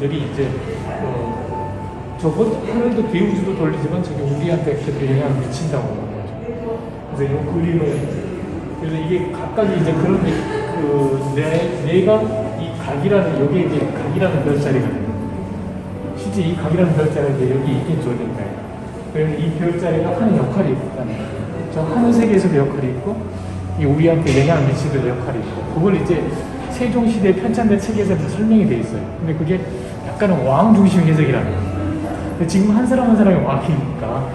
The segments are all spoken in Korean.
것들이 이제 저것 하늘도 대우주도 돌리지만 저게 우리한테 그렇게 영향을 미친다고 하는 거죠. 그래서 이 그림을 그래서 이게 각각이 이제 그런 내가 이 각이라는 여기에 이제 각이라는 별자리가 되는 거예요. 실제 이 각이라는 별자리가 이제 여기 있긴 조정가예요. 그래서 이 별자리가 하는 역할이 있다는 거예요. 저 하늘 세계에서도 역할이 있고 이 우리한테 영향을 미치는 역할이 있고 그걸 이제 세종시대 편찬된 책에서 다 설명이 돼 있어요. 근데 그게 약간은 왕 중심 해석이라는 거예요. 근데 지금 한 사람 한 사람이 왕이니까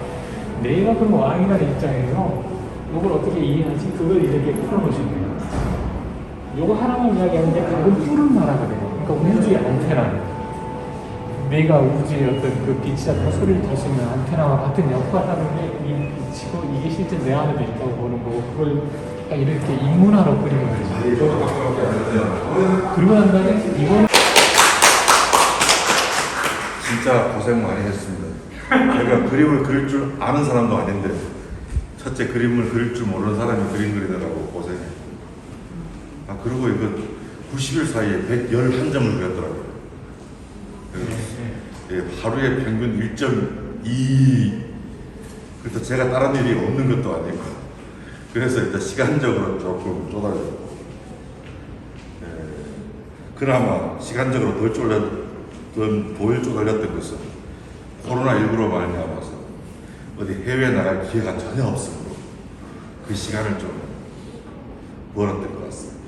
내가 그럼 왕이라는 입장에서 이걸 어떻게 이해하지? 그걸 이렇게 풀어놓으시는 거예요. 이거 하나만 이야기하는데 각은 푸른 나라가 돼요. 그러니까 우주의 안테나. 내가 우주의 어떤 그 빛이 잡고 소리를 들 수 있는 안테나와 같은 역할을 하는 게 이 빛이고 이게 실제 내 안에도 있다고 보는 거고 그걸 이렇게 인문화로 그리는 거죠. 그리고 난 다음에 이거는 진짜 고생 많이 했습니다. 제가 그림을 그릴 줄 아는 사람도 아닌데 첫째 그림을 그릴 줄 모르는 사람이 그림 그리더라고 고생해. 그리고 이거 90일 사이에 111점을 그렸더라고요. 예, 하루에 평균 1.2. 그래서 제가 다른 일이 없는 것도 아니고 그래서 일단 시간적으로 조금 쪼달렸고 그나마 시간적으로 덜 쪼달렸던 것은 코로나19로 말미암아서 어디 해외 나갈 기회가 전혀 없으므로 그 시간을 좀 벌었던 것 같습니다.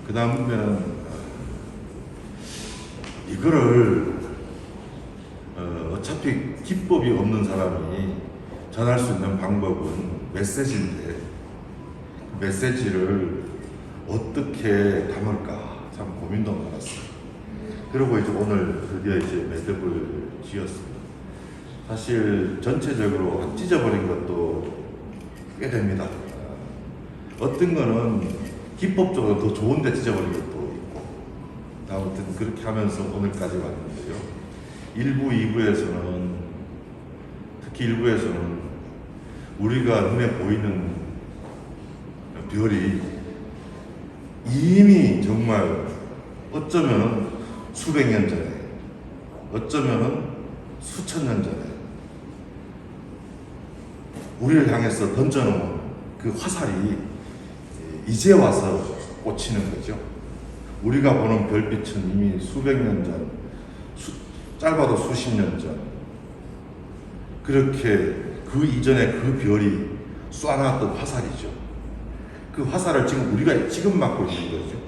그 다음에는 이거를 어차피 기법이 없는 사람이 전할 수 있는 방법은 메시지인데 메시지를 어떻게 담을까 참 고민도 많았어요. 그리고 이제 오늘 드디어 이제 매듭을 지었습니다. 사실 전체적으로 찢어버린 것도 꽤 됩니다. 어떤 거는 기법적으로 더 좋은데 찢어버린 것도 있고 아무튼 그렇게 하면서 오늘까지 왔는데요. 1부, 2부에서는 특히 1부에서는 우리가 눈에 보이는 별이 이미 정말 어쩌면 수백 년 전에 어쩌면 수천 년 전에 우리를 향해서 던져놓은 그 화살이 이제 와서 꽂히는 거죠. 우리가 보는 별빛은 이미 수백 년 전, 짧아도 수십 년 전 그렇게 그 이전에 그 별이 쏴놨던 화살이죠. 그 화살을 지금 우리가 지금 맞고 있는 거죠.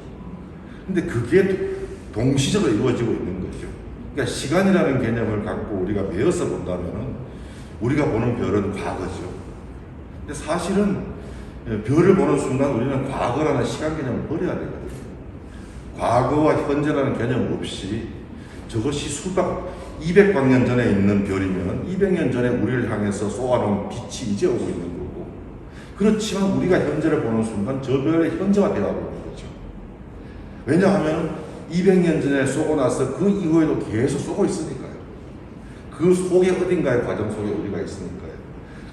근데 그게 동시적으로 이루어지고 있는 거죠. 그러니까 시간이라는 개념을 갖고 우리가 메어서 본다면 우리가 보는 별은 과거죠. 근데 사실은 별을 보는 순간 우리는 과거라는 시간 개념을 버려야 되거든요. 과거와 현재라는 개념 없이 저것이 200광년 전에 있는 별이면 200년 전에 우리를 향해서 쏘아놓은 빛이 이제 오고 있는 거고 그렇지만 우리가 현재를 보는 순간 저 별의 현재가 되어가고 있는 거죠. 왜냐하면 200년 전에 쏘고 나서 그 이후에도 계속 쏘고 있으니까요. 그 속에 어딘가의 과정 속에 우리가 있으니까요.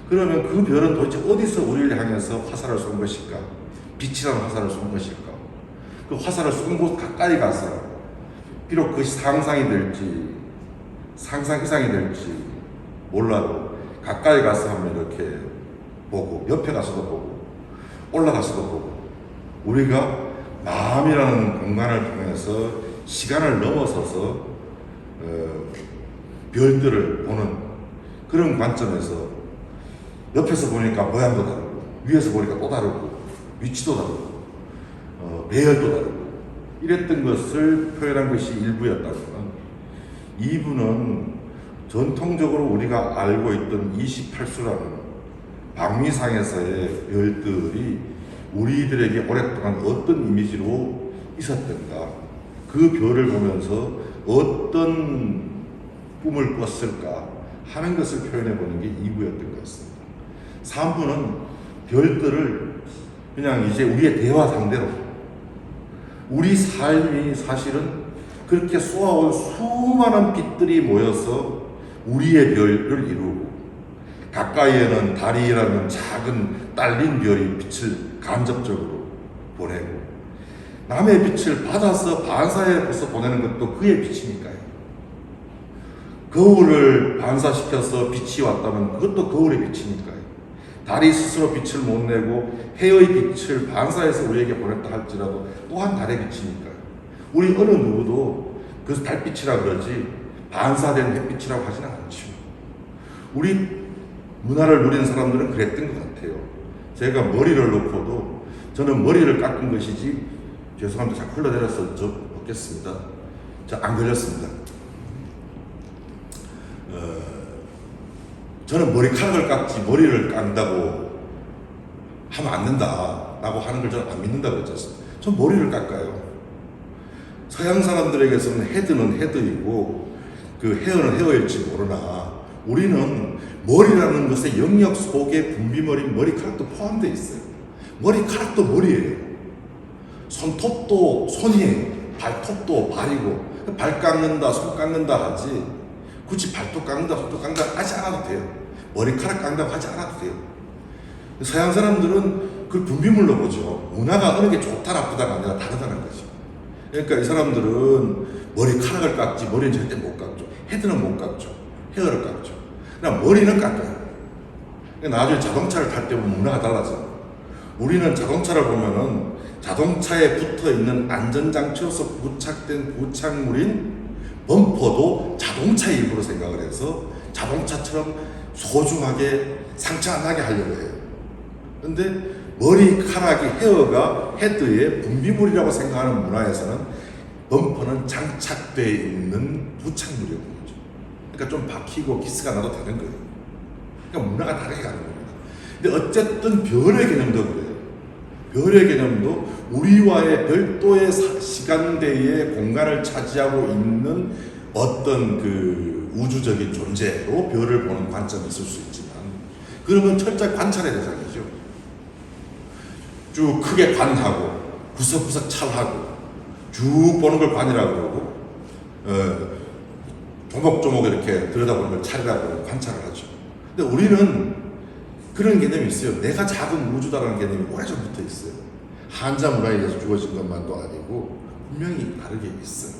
그러면 그 별은 도대체 어디서 우리를 향해서 화살을 쏜 것일까? 빛이라는 화살을 쏜 것일까? 그 화살을 쏜 곳 가까이 가서 비록 그것이 상상이 될지 상상 이상이 될지 몰라도 가까이 가서 한번 이렇게 보고 옆에 가서도 보고 올라가서도 보고 우리가 마음이라는 공간을 통해서 시간을 넘어서서 별들을 보는 그런 관점에서 옆에서 보니까 모양도 다르고 위에서 보니까 또 다르고 위치도 다르고 배열도 다르고 이랬던 것을 표현한 것이 1부였다면 2부는 전통적으로 우리가 알고 있던 28수라는 방위상에서의 별들이 우리들에게 오랫동안 어떤 이미지로 있었던가 그 별을 보면서 어떤 꿈을 꿨을까 하는 것을 표현해 보는 게 2부였던 것 같습니다. 3부는 별들을 그냥 이제 우리의 대화 상대로 우리 삶이 사실은 그렇게 쏘아온 수많은 빛들이 모여서 우리의 별을 이루고 가까이에는 달이라는 작은 딸린 별이 빛을 간접적으로 보내고 남의 빛을 받아서 반사해서 보내는 것도 그의 빛이니까요. 거울을 반사시켜서 빛이 왔다면 그것도 거울의 빛이니까요. 달이 스스로 빛을 못 내고 해의 빛을 반사해서 우리에게 보냈다 할지라도 또한 달의 빛이니까요. 우리 어느 누구도 그 달빛이라 그러지 반사된 햇빛이라고 하지는 않죠. 우리 문화를 누리는 사람들은 그랬던 것 같아요. 제가 머리를 놓고도 저는 머리를 깎은 것이지, 죄송합니다. 자꾸 흘러내려서 저 먹겠습니다. 자, 안 걸렸습니다. 저는 머리카락을 깎지 머리를 깎는다고 하면 안 된다라고 하는 걸 저는 안 믿는다고 그랬잖아요. 전 머리를 깎아요. 서양 사람들에게서는 헤드는 헤드이고 그 헤어는 헤어일지 모르나 우리는 머리라는 것의 영역 속에 분비머리인 머리카락도 포함되어 있어요. 머리카락도 머리예요. 손톱도 손이에요. 발톱도 발이고, 발 깎는다 손 깎는다 하지 굳이 발톱 깎는다 손톱 깎는다 하지 않아도 돼요. 머리카락 깎는다고 하지 않아도 돼요. 서양 사람들은 그걸 분비물로 보죠. 문화가 어느 게 좋다 나쁘다가 아니라 다르다는 거죠. 그러니까 이 사람들은 머리카락을 깎지 머리는 절대 못 깎죠. 헤드는 못 깎죠. 헤어를 깎죠. 그러나 머리는 깎아요. 나중에 자동차를 탈 때 보면 문화가 달라져. 우리는 자동차를 보면은 자동차에 붙어 있는 안전장치로서 부착된 부착물인 범퍼도 자동차의 일부로 생각을 해서 자동차처럼 소중하게 상처 안 나게 하려고 해요. 근데 머리카락이 헤어가 헤드의 분비물이라고 생각하는 문화에서는 범퍼는 장착되어 있는 부착물이라고 보죠. 그러니까 좀 박히고 기스가 나도 되는 거예요. 그러니까 문화가 다르게 가는 겁니다. 근데 어쨌든 별의 개념도 그래요. 별의 개념도 우리와의 별도의 시간대의 공간을 차지하고 있는 어떤 그 우주적인 존재로 별을 보는 관점이 있을 수 있지만, 그러면 철저히 관찰의 대상이죠. 쭉 크게 관하고 구석구석 찰하고 쭉 보는 걸 관이라고 그러고, 조목조목 이렇게 들여다보는 걸 찰이라고 관찰을 하죠. 근데 우리는 그런 개념이 있어요. 내가 작은 우주다라는 개념이 오래전부터 있어요. 한자 문화에 의해서 주어진 것만도 아니고 분명히 다르게 있어요.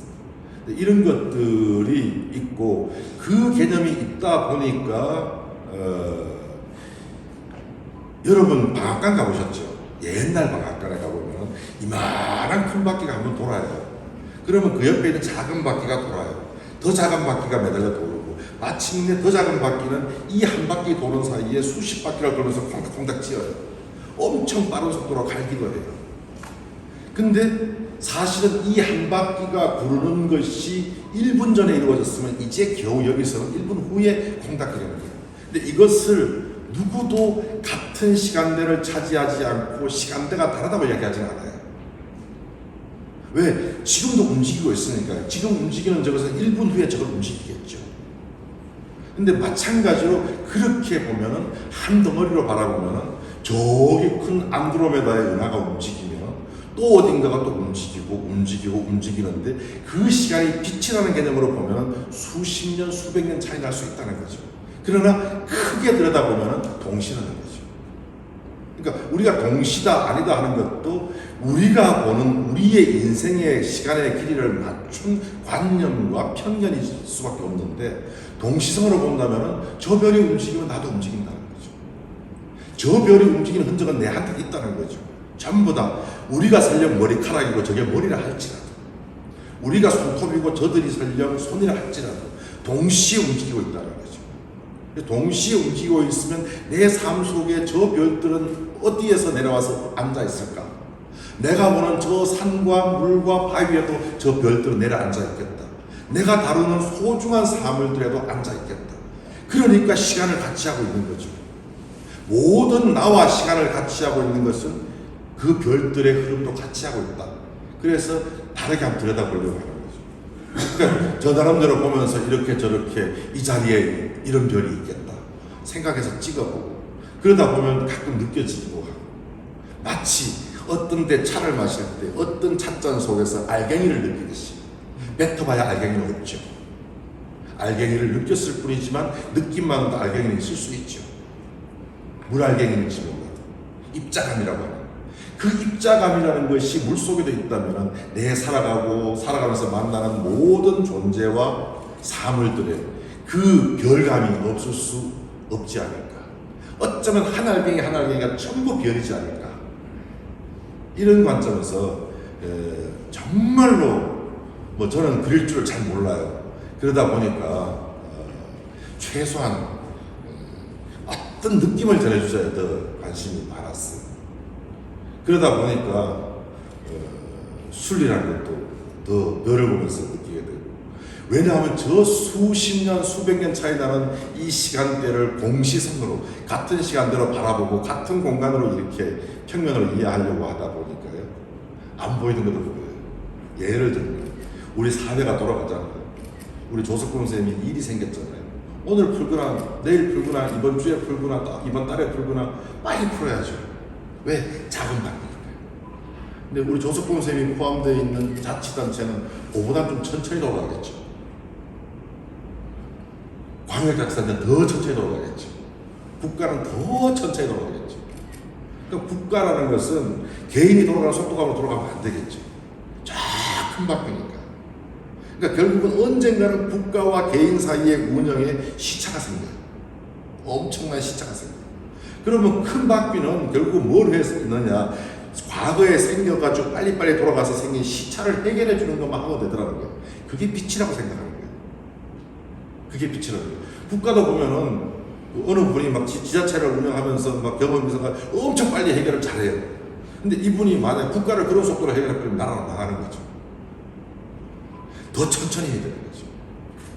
이런 것들이 있고 그 개념이 있다 보니까 여러분 방앗간 가보셨죠? 옛날 방앗간에 가보면 이만한 큰 바퀴가 한번 돌아요. 그러면 그 옆에 있는 작은 바퀴가 돌아요. 더 작은 바퀴가 매달려 도르고 마침내 더 작은 바퀴는 이 한 바퀴 도는 사이에 수십 바퀴를 돌면서 콩닥콩닥 찌어요. 엄청 빠른 속도로 갈기도 해요. 근데 사실은 이 한 바퀴가 구르는 것이 1분 전에 이루어졌으면 이제 겨우 여기서는 1분 후에 콩닥거리는 거예요. 근데 이것을 누구도 같은 시간대를 차지하지 않고 시간대가 다르다고 이야기하지는 않아요. 왜? 지금도 움직이고 있으니까요. 지금 움직이는 저것은 1분 후에 저걸 움직이겠죠. 근데 마찬가지로 그렇게 보면은 한 덩어리로 바라보면은 저기 큰 안드로메다의 은하가 움직이면 또 어딘가가 또 움직이는데 그 시간이 빛이라는 개념으로 보면은 수십 년, 수백 년 차이 날 수 있다는 거죠. 그러나 크게 들여다보면은 동시라는 거죠. 그러니까 우리가 동시다 아니다 하는 것도 우리가 보는 우리의 인생의 시간의 길이를 맞춘 관념과 편견일 수밖에 없는데, 동시성으로 본다면 저 별이 움직이면 나도 움직인다는 거죠. 저 별이 움직이는 흔적은 내한테 있다는 거죠. 전부 다 우리가 설령 머리카락이고 저게 머리라 할지라도, 우리가 손톱이고 저들이 설령 손이라 할지라도 동시에 움직이고 있다는 거죠. 동시에 움직이고 있으면 내 삶 속에 저 별들은 어디에서 내려와서 앉아 있을까? 내가 보는 저 산과 물과 바위에도 저 별들은 내려앉아 있겠다. 내가 다루는 소중한 사물들에도 앉아 있겠다. 그러니까 시간을 같이 하고 있는 거죠. 모든 나와 시간을 같이 하고 있는 것은 그 별들의 흐름도 같이 하고 있다. 그래서 다르게 한번 들여다보려고 하는 거죠. 그러니까 저 나름대로 보면서 이렇게 저렇게 이 자리에 이런 별이 있겠다 생각해서 찍어보고, 그러다 보면 가끔 느껴지기도 하고, 마치 어떤 데 차를 마실 때 어떤 찻잔 속에서 알갱이를 느끼듯이, 뱉어봐야 알갱이는 없죠. 알갱이를 느꼈을 뿐이지만 느낌만으로도 알갱이는 있을 수 있죠. 물알갱이인지 몰라도 입자감이라고 하는, 그 입자감이라는 것이 물속에도 있다면 내 살아가면서 만나는 모든 존재와 사물들의 그 별감이 없을 수 없지 않을까. 어쩌면 한 알갱이 한 알갱이가 전부 별이지 않을까. 이런 관점에서 정말로 뭐 저는 그릴 줄을 잘 몰라요. 그러다 보니까 최소한 어떤 느낌을 전해주셔야 더 관심이 많았어요. 그러다 보니까 순리라는 것도 더 별을 보면서 느끼게 되고, 왜냐하면 저 수십 년 수백 년 차이 나는 이 시간대를 공시선으로 같은 시간대로 바라보고 같은 공간으로 이렇게 평면으로 이해하려고 하다 보니까요, 안 보이는 것도 보여요. 예를 들면 우리 사회가 돌아가잖아요. 우리 조석근 선생님이 일이 생겼잖아요. 오늘 풀거나 내일 풀거나 이번 주에 풀거나 이번 달에 풀거나 빨리 풀어야죠. 왜? 자금 받는 거예요. 근데 우리 조석근 선생님이 포함되어 있는 자치단체는 그보다 좀 천천히 돌아가겠죠. 광역작사는 더 천천히 돌아가겠죠. 국가는 더 천천히 돌아가겠죠. 그러니까 국가라는 것은 개인이 돌아가는 속도감으로 돌아가면 안 되겠죠. 쫙 큰 바퀴니까. 그러니까 결국은 언젠가는 국가와 개인 사이의 운영에 시차가 생겨요. 엄청난 시차가 생겨요. 그러면 큰 바퀴는 결국 뭘 했느냐? 과거에 생겨가지고 빨리빨리 돌아가서 생긴 시차를 해결해 주는 것만 하면 되더라는 거예요. 그게 빛이라고 생각하는 거예요. 그게 빛이라고 해요. 국가도 보면은 어느 분이 막 지자체를 운영하면서 막 경험해서 엄청 빨리 해결을 잘해요. 근데 이분이 만약 국가를 그런 속도로 해결해버리면 나라가 망하는 거죠. 더 천천히 해야 되는 거죠.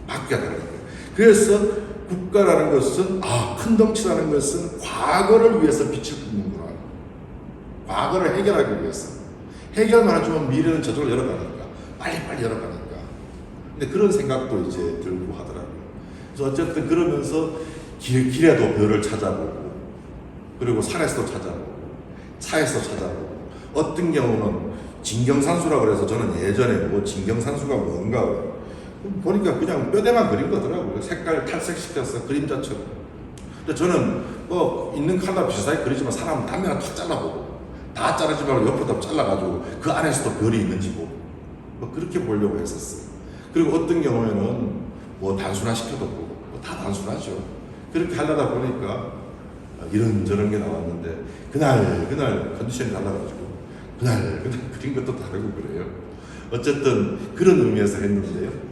바뀌어야 되는 거예요. 그래서 국가라는 것은, 큰 덩치라는 것은 과거를 위해서 빛을 뿜는구나. 과거를 해결하기 위해서. 해결만 해주면 미래는 저절로 열어가니까. 빨리빨리 열어가니까. 근데 그런 생각도 이제 들고 하더라고요. 그래서 어쨌든 그러면서 길에도 별을 찾아보고, 그리고 산에서도 찾아보고, 차에서 찾아보고, 어떤 경우는 진경산수라고 그래서 저는 예전에 뭐 진경산수가 뭔가 보니까 그냥 뼈대만 그린 거더라고요. 색깔 탈색시켜서 그림자처럼. 근데 저는 뭐 있는 칼라 비슷하게 그리지만 사람은 단면을 탁 잘라보고, 다 자르지 말고 옆으로 잘라가지고 그 안에서도 별이 있는지 보고, 뭐 그렇게 보려고 했었어요. 그리고 어떤 경우에는 뭐 단순화시켜도 보고, 뭐 다 단순하죠. 그렇게 하려다 보니까 이런저런 게 나왔는데, 그날 컨디션이 달라가지고 그날 그린 것도 다르고 그래요. 어쨌든 그런 의미에서 했는데요.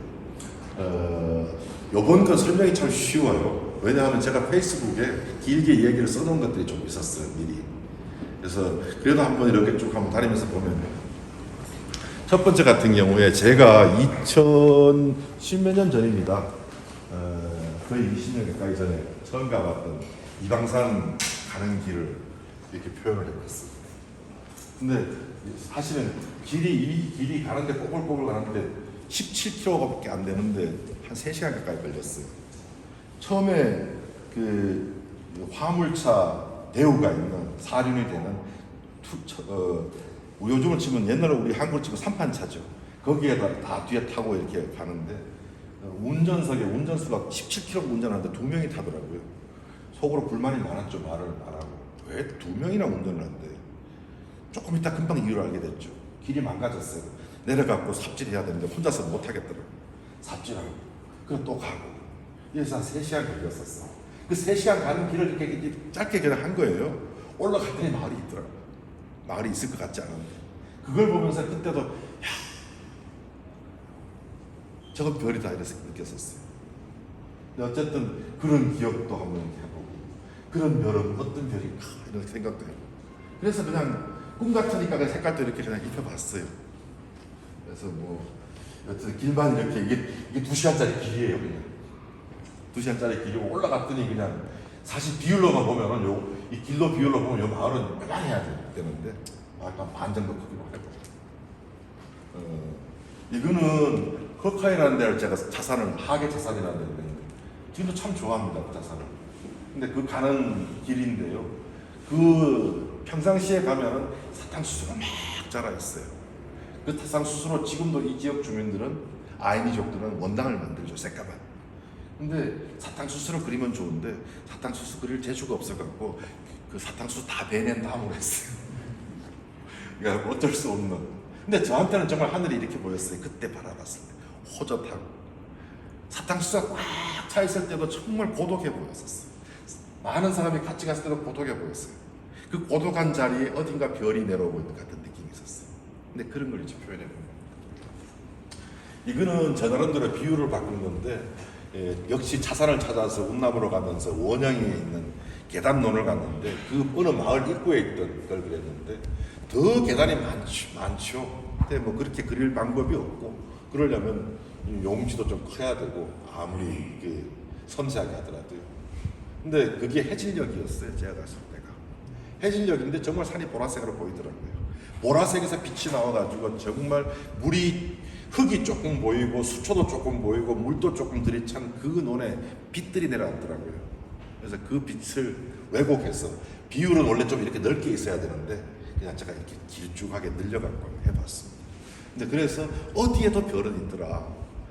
요번 건 설명이 참 쉬워요. 왜냐하면 제가 페이스북에 길게 이야기를 써놓은 것들이 좀 있었어요, 미리. 그래서 그래도 한번 이렇게 쭉 한번 다니면서 보면, 첫 번째 같은 경우에 제가 2010몇 년 전입니다. 거의 20년 가까이 전에 처음 가봤던 이방산 가는 길을 이렇게 표현을 해봤어요. 근데 사실은 이 길이 가는데 꼬불꼬불 가는데 17km밖에 안 되는데 한 3시간 가까이 걸렸어요. 처음에 그 화물차 대우가 있는 사륜이 되는 요즘을 치면 옛날에 우리 한국을 치면 3판차죠. 거기에다 다 뒤에 타고 이렇게 가는데 운전석에 운전수가 17km 운전하는데 2명이 타더라고요. 속으로 불만이 많았죠. 말을 안 하고. 왜 2명이나 운전을 하는데. 조금 있다 금방 이유를 알게 됐죠. 길이 망가졌어요. 내려가고 삽질해야 되는데 혼자서 못 하겠더라고요. 삽질하고. 그럼 또 가고. 그래서 한 3시간 걸렸었어. 그 3시간 가는 길을 이렇게 짧게 그냥 한 거예요. 올라갔더니 마을이 있더라고요. 마을이 있을 것 같지 않은데. 그걸 보면서 그때도, 야, 저건 별이다 이래서 느꼈었어요. 근데 어쨌든 그런 기억도 한번 해보고, 그런 별은 어떤 별인가 이런 생각도 해보고. 그래서 그냥 꿈 같으니까 그 색깔도 이렇게 그냥 입혀봤어요. 그래서 뭐 여튼 길만 이렇게 이게 2시간짜리 길이에요. 그냥 2시간짜리 길이고, 올라갔더니 그냥 사실 비율로만 보면은 이 길로 비율로 보면 요 마을은 요만해야 되는데 약간 반 정도 크기로 하고. 이거는 커카이라는 데를 제가 하계 자산이라는 데를 냈는데 지금도 참 좋아합니다, 그 자산을. 근데 그 가는 길인데요. 그 평상시에 가면은 사탕수수가 막 자라 있어요. 그 사탕수수로 지금도 이 지역 주민들은, 아이니족들은 원당을 만들죠, 새까만. 근데 사탕수수를 그리면 좋은데 사탕수수 그릴 재주가 없어갖고 그 사탕수수 다 베낸 다음으로 했어요. 그러니까 어쩔 수 없는. 근데 저한테는 정말 하늘이 이렇게 보였어요. 그때 바라봤을 때 호젓하고 사탕수수가 꽉 차 있을 때도 정말 고독해 보였었어요. 많은 사람이 같이 갔을 때도 고독해 보였어요. 그 고독한 자리에 어딘가 별이 내려오고 있는 같은 느낌이 있었어요. 근데 그런 걸 이제 표현해 봅니다. 이거는 저 나름대로 비유를 바꾼 건데, 역시 자산을 찾아서 운남으로 가면서 원형에 있는 계단론을 갔는데, 그 어느 마을 입구에 있던 걸 그랬는데, 더 계단이 많죠. 근데 뭐 그렇게 그릴 방법이 없고, 그러려면 용지도 좀 커야 되고, 아무리 이게 섬세하게 하더라도요. 근데 그게 해질녘이었어요, 제가 갔을 때가. 해질녘인데 정말 산이 보라색으로 보이더라고요. 보라색에서 빛이 나와가지고 정말 흙이 조금 보이고 수초도 조금 보이고 물도 조금 들이찬 그 논에 빛들이 내려왔더라고요. 그래서 그 빛을 왜곡해서, 비율은 원래 좀 이렇게 넓게 있어야 되는데 그냥 제가 이렇게 길쭉하게 늘려갖고 해봤습니다. 근데 그래서 어디에도 별은 있더라.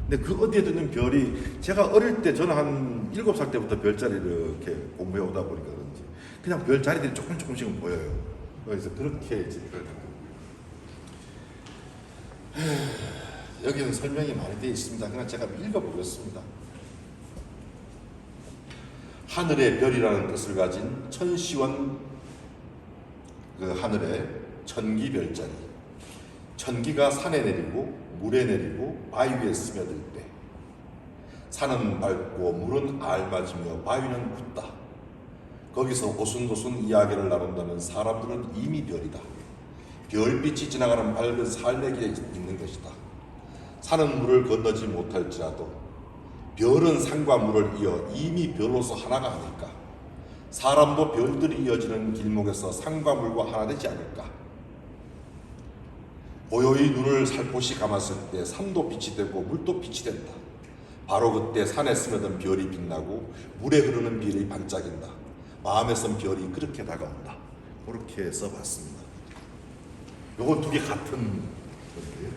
근데 그 어디에도 있는 별이, 제가 어릴 때, 저는 한 7살 때부터 별자리를 이렇게 공부해 오다 보니까 그런지 그냥 별자리들이 조금씩은 보여요. 그래서 그렇게 이제 여기는 설명이 많이 되어 있습니다. 그냥 제가 읽어보겠습니다. 하늘의 별이라는 뜻을 가진 천시원, 그 하늘의 천기별자리. 천기가 산에 내리고 물에 내리고 바위 위에 스며들 때, 산은 밝고 물은 알맞으며 바위는 묻다. 거기서 오순도순 이야기를 나눈다면 사람들은 이미 별이다. 별빛이 지나가는 밝은 삶의 길에 있는 것이다. 산은 물을 건너지 못할지라도 별은 산과 물을 이어 이미 별로서 하나가 아닐까. 사람도 별들이 이어지는 길목에서 산과 물과 하나 되지 않을까. 고요히 눈을 살포시 감았을 때 산도 빛이 되고 물도 빛이 된다. 바로 그때 산에 스며든 별이 빛나고 물에 흐르는 별이 반짝인다. 마음에 선 별이 그렇게 다가온다. 그렇게 써봤습니다. 요거 두 개 같은 건데요.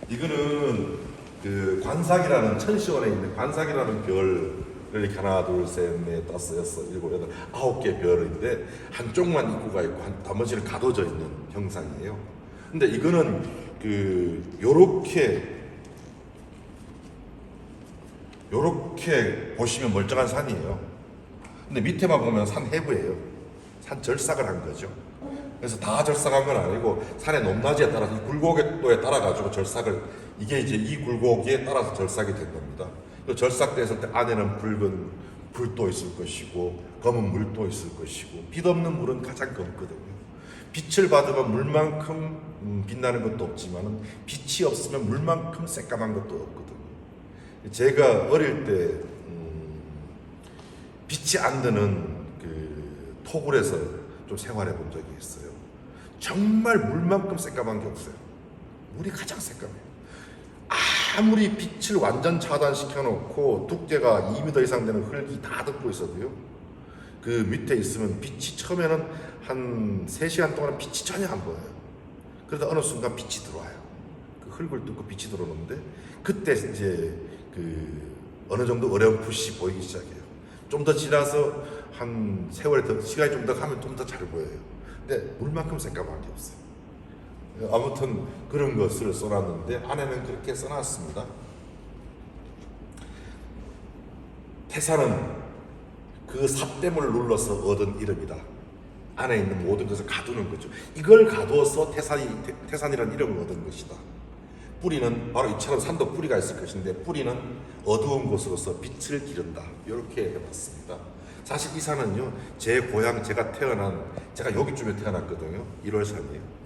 이거는 그 관삭이라는, 천시원에 있는 관삭이라는 별을 이렇게 하나, 둘, 셋, 넷, 다섯, 여섯, 일곱, 여덟, 9개 별인데 한쪽만 입구가 있고 나머지는 가둬져 있는 형상이에요. 근데 이거는 요렇게 보시면 멀쩡한 산이에요. 근데 밑에만 보면 산 해부예요. 산 절삭을 한 거죠. 그래서 다 절삭한 건 아니고 산의 높낮이에 따라서 이 굴곡도에 따라 가지고 절삭을, 이게 이제 이 굴곡에 따라서 절삭이 된 겁니다. 절삭됐을 때 안에는 붉은 불도 있을 것이고 검은 물도 있을 것이고, 빛 없는 물은 가장 검거든요. 빛을 받으면 물만큼 빛나는 것도 없지만 빛이 없으면 물만큼 새까만 것도 없거든요. 제가 어릴 때 빛이 안 드는 그 토굴에서 좀 생활해 본 적이 있어요. 정말 물만큼 새까만 게 없어요. 물이 가장 새까매요. 아무리 빛을 완전 차단시켜 놓고 두께가 2m 이상 되는 흙이 다 덮고 있어도요, 그 밑에 있으면 빛이 처음에는 한 3시간 동안은 빛이 전혀 안 보여요. 그러다 어느 순간 빛이 들어와요. 그 흙을 뚫고 빛이 들어오는데, 그때 이제 어느 정도 어렴풋이 보이기 시작해요. 좀 더 지나서 한 세월이 더, 시간이 좀 더 가면 좀 더 잘 보여요. 근데 물만큼 새까만 게 없어요. 아무튼 그런 것을 써놨는데, 안에는 그렇게 써놨습니다. 태산은 그 삿대물을 눌러서 얻은 이름이다. 안에 있는 모든 것을 가두는 거죠. 이걸 가두어서 태산이라는 이름을 얻은 것이다. 뿌리는 바로 이처럼 산도 뿌리가 있을 것인데, 뿌리는 어두운 곳으로서 빛을 기른다. 이렇게 해봤습니다. 사실 이 산은요, 제 고향, 제가 여기쯤에 태어났거든요. 1월산이에요.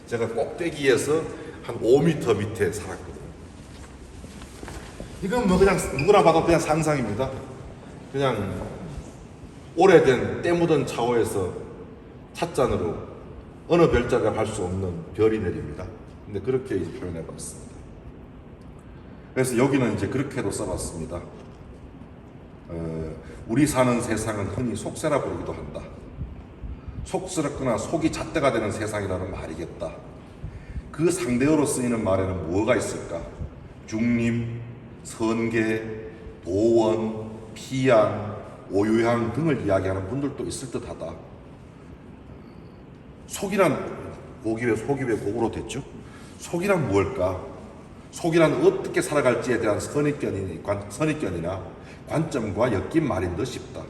제가 꼭대기에서 한 5m 밑에 살았거든요. 이건 뭐 그냥 누구나 봐도 그냥 상상입니다. 그냥 오래된 때 묻은 차오에서 찻잔으로 어느 별자리가 갈 수 없는 별이 내립니다. 근데 그렇게 표현해 봤습니다. 그래서 여기는 이제 그렇게도 써봤습니다. 우리 사는 세상은 흔히 속세라 부르기도 한다. 속스럽거나 속이 잣대가 되는 세상이라는 말이겠다. 그 상대어로 쓰이는 말에는 뭐가 있을까? 중림, 선계, 도원, 피양, 오유향 등을 이야기하는 분들도 있을 듯하다. 속이란, 속이 왜 곡으로 됐죠? 속이란 무엇일까? 속이란 어떻게 살아갈지에 대한 선입견이나 관점과 엮인 말인 듯 싶다.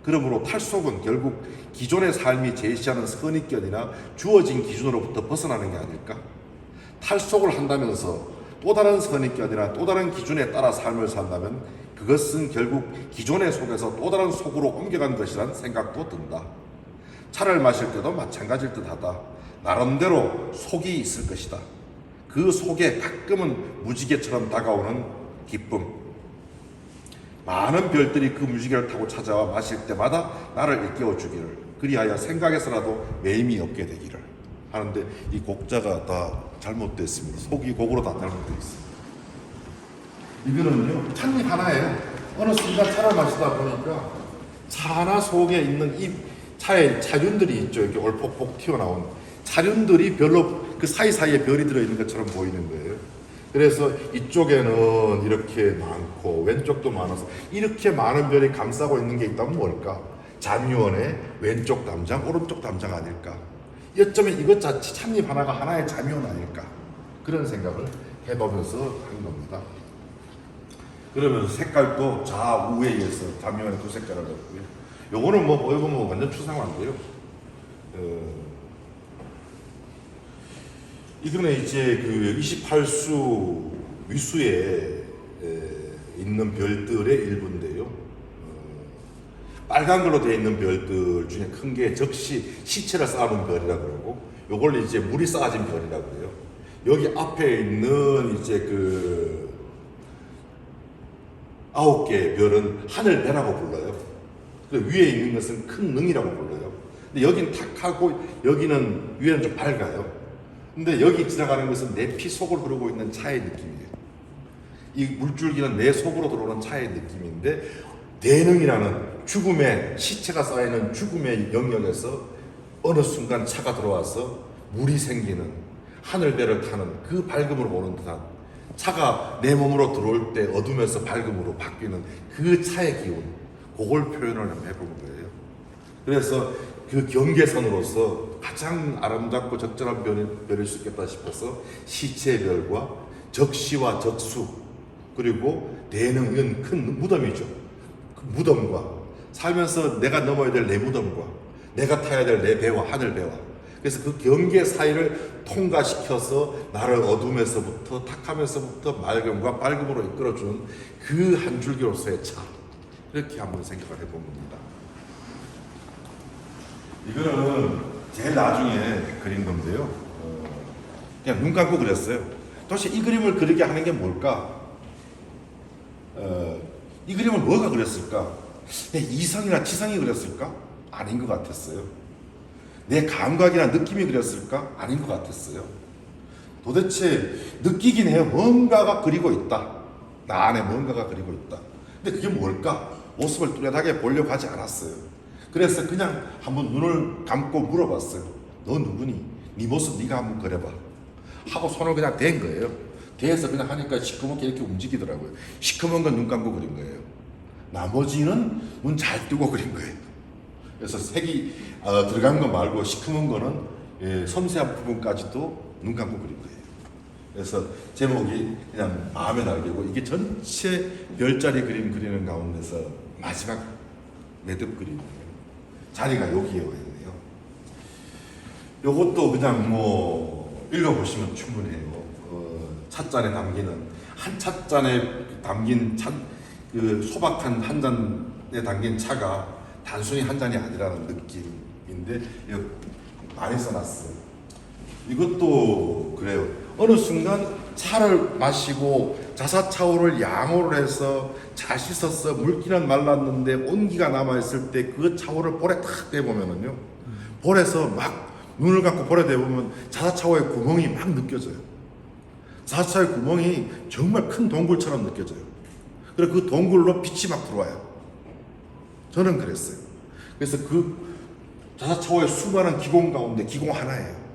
그러므로 탈속은 결국 기존의 삶이 제시하는 선입견이나 주어진 기준으로부터 벗어나는 게 아닐까? 탈속을 한다면서 또 다른 선입견이나 또 다른 기준에 따라 삶을 산다면 그것은 결국 기존의 속에서 또 다른 속으로 옮겨간 것이란 생각도 든다. 차를 마실 때도 마찬가지일 듯하다. 나름대로 속이 있을 것이다. 그 속에 가끔은 무지개처럼 다가오는 기쁨. 많은 별들이 그 무지개를 타고 찾아와 마실 때마다 나를 일깨워 주기를, 그리하여 생각에서라도 매임이 없게 되기를 하는데, 이 곡자가 다 잘못됐습니다. 속이 곡으로 다 잘못되어 있습니다. 이거는요, 찻잎 하나예요. 어느 순간 차를 마시다 보니까 차 하나 속에 있는 이 차에 차륜들이 있죠. 이렇게 올폭폭 튀어나온 차륜들이 별로 그 사이사이에 별이 들어있는 것처럼 보이는 거예요. 그래서 이쪽에는 이렇게 많고 왼쪽도 많아서 이렇게 많은 별이 감싸고 있는 게 있다면 뭘까? 잠유원의 왼쪽 담장, 오른쪽 담장 아닐까? 어쩌면 이것 자체 찻잎 하나가 하나의 잠유원 아닐까? 그런 생각을 해보면서 한 겁니다. 그러면서 색깔도 좌우에 의해서 잠유원의 두 색깔을 넣었고요. 요거는 이건 완전 추상화인데요. 이거는 이제 그 28수 위수에 있는 별들의 일부인데요. 빨간 걸로 되어 있는 별들 중에 큰 게 적시 시체를 쌓아놓은 별이라고 그러고, 요걸 이제 물이 쌓아진 별이라고 그래요. 여기 앞에 있는 이제 그 9개의 별은 하늘배라고 불러요. 위에 있는 것은 큰 능이라고 불러요. 근데 여긴 탁하고 여기는 위에는 좀 밝아요. 근데 여기 지나가는 것은 내 피 속으로 흐르고 있는 차의 느낌이에요. 이 물줄기는 내 속으로 들어오는 차의 느낌인데, 대능이라는 죽음의 시체가 쌓이는 죽음의 영역에서 어느 순간 차가 들어와서 물이 생기는, 하늘배를 타는 그 밝음으로 보는 듯한, 차가 내 몸으로 들어올 때 어둠에서 밝음으로 바뀌는 그 차의 기운, 그걸 표현을 해본 거예요. 그래서 그 경계선으로서 가장 아름답고 적절한 별일 수 있겠다 싶어서 시체의 별과 적시와 적수, 그리고 대능은 큰 무덤이죠. 그 무덤과 살면서 내가 넘어야 될 내 무덤과 내가 타야 될 내 배와 하늘배와, 그래서 그 경계 사이를 통과시켜서 나를 어둠에서부터 탁하면서부터 맑음과 밝음으로 이끌어주는 그 한 줄기로서의 차, 이렇게 한번 생각을 해본 겁니다. 이거는 제일 나중에 그린 건데요. 그냥 눈 감고 그렸어요. 도대체 이 그림을 그리게 하는 게 뭘까? 이 그림을 뭐가 그렸을까? 내 이성이나 지성이 그렸을까? 아닌 것 같았어요. 내 감각이나 느낌이 그렸을까? 아닌 것 같았어요. 도대체 느끼긴 해요. 뭔가가 그리고 있다. 나 안에 뭔가가 그리고 있다. 근데 그게 뭘까? 모습을 뚜렷하게 보려고 하지 않았어요. 그래서 그냥 한번 눈을 감고 물어봤어요. 너 누구니? 네 모습 네가 한번 그려봐. 하고 손을 그냥 댄 거예요. 대해서 그냥 하니까 시커멓게 이렇게 움직이더라고요. 시커먼 건 눈 감고 그린 거예요. 나머지는 눈 잘 뜨고 그린 거예요. 그래서 색이 들어간 거 말고 시커먼 거는 섬세한 부분까지도 눈 감고 그린 거예요. 그래서 제목이 그냥 마음의 날개고, 이게 전체 별자리 그림 그리는 가운데서 마지막 매듭 그림이에요. 자리가 여기에 와 있네요. 요것도 그냥 읽어보시면 충분해요. 찻잔에 담기는, 한 찻잔에 담긴 그 소박한 한 잔에 담긴 차가 단순히 한 잔이 아니라는 느낌인데, 이거 많이 써놨어요. 이것도 그래요. 어느 순간 차를 마시고 자사차오를 양호를 해서 잘 씻었어, 물기는 말랐는데 온기가 남아있을 때 그 차오를 볼에 탁 대보면은요, 볼에서 막 눈을 감고 볼에 대보면 자사차오의 구멍이 막 느껴져요. 자사차의 구멍이 정말 큰 동굴처럼 느껴져요. 그래서 그 동굴로 빛이 막 들어와요. 저는 그랬어요. 그래서 그 자사차오의 수많은 기공 가운데 기공 하나예요.